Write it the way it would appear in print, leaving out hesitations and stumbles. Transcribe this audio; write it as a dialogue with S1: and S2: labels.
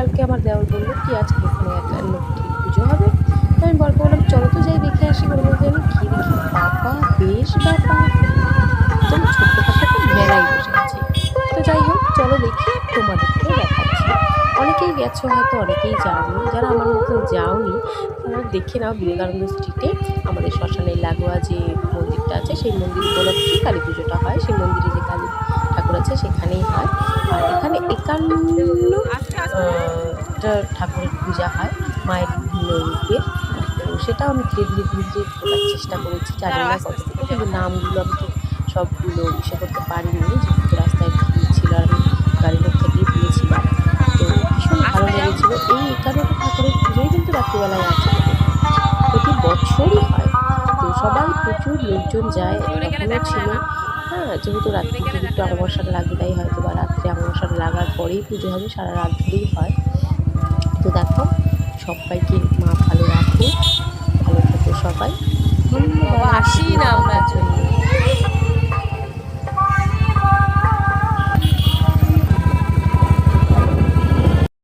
S1: কালকে আমার দেওর বললো কি আজকে এখানে একটা লক্ষ্মীর পুজো হবে। তো আমি বরকে বললাম চলো তো যাই দেখে আসি। ওর মধ্যে আমি কী দেখি, বাবা বেশ ব্যাপার, একদম ছোট্টখাটো একটা মেলাই বসে আছে। তো যাই হোক চলো দেখি, তোমাদেরকেও দেখাচ্ছি। অনেকেই গেছো হয়তো, অনেকেই যাওনি। যারা আমার মতন যাওনি তারা দেখে নাও, বিবেকানন্দ স্ট্রিটে আমাদের শ্মশানের লাগোয়া যে মন্দিরটা আছে, সেই মন্দির উপলক্ষে কালী পুজোটা হয়। সেই মন্দিরে যে কালী ঠাকুর আছে সেখানেই হয়। আর এখানে 51টা ঠাকুরের পূজা হয়, মায়ের বিভিন্ন রূপের। তো সেটাও আমি ধীরে ধীরে ধীরে ধীরে খোলার চেষ্টা করেছি, জানি না কতটুকু, কিন্তু নামগুলো আমি ঠিক সবগুলো ইসে করতে পারিনি, যেহেতু রাস্তায় ভিড় ছিল আর আমি গাড়ির লোক থেকেই গিয়েছিলাম। তো ভীষণ ভালো লেগেছিল। এই 51টা ঠাকুরের পুজোই কিন্তু রাত্রিবেলায় আছে আমাদের, প্রতি বছরই হয়। তো সবাই প্রচুর লোকজন যায়, তখনও ছিল। হ্যাঁ, যেহেতু রাত্রি থেকে একটু অমাবস্যাটা লাগে, তাই হয়তো বা রাত্রে অমাবস্যাটা লাগার পরেই পুজো হবে, সারা রাত ধরেই হয়। তো দেখো, সবাইকে মা ভালো রাখো, ভালো থেকো সবাই, ধন্যবাদ।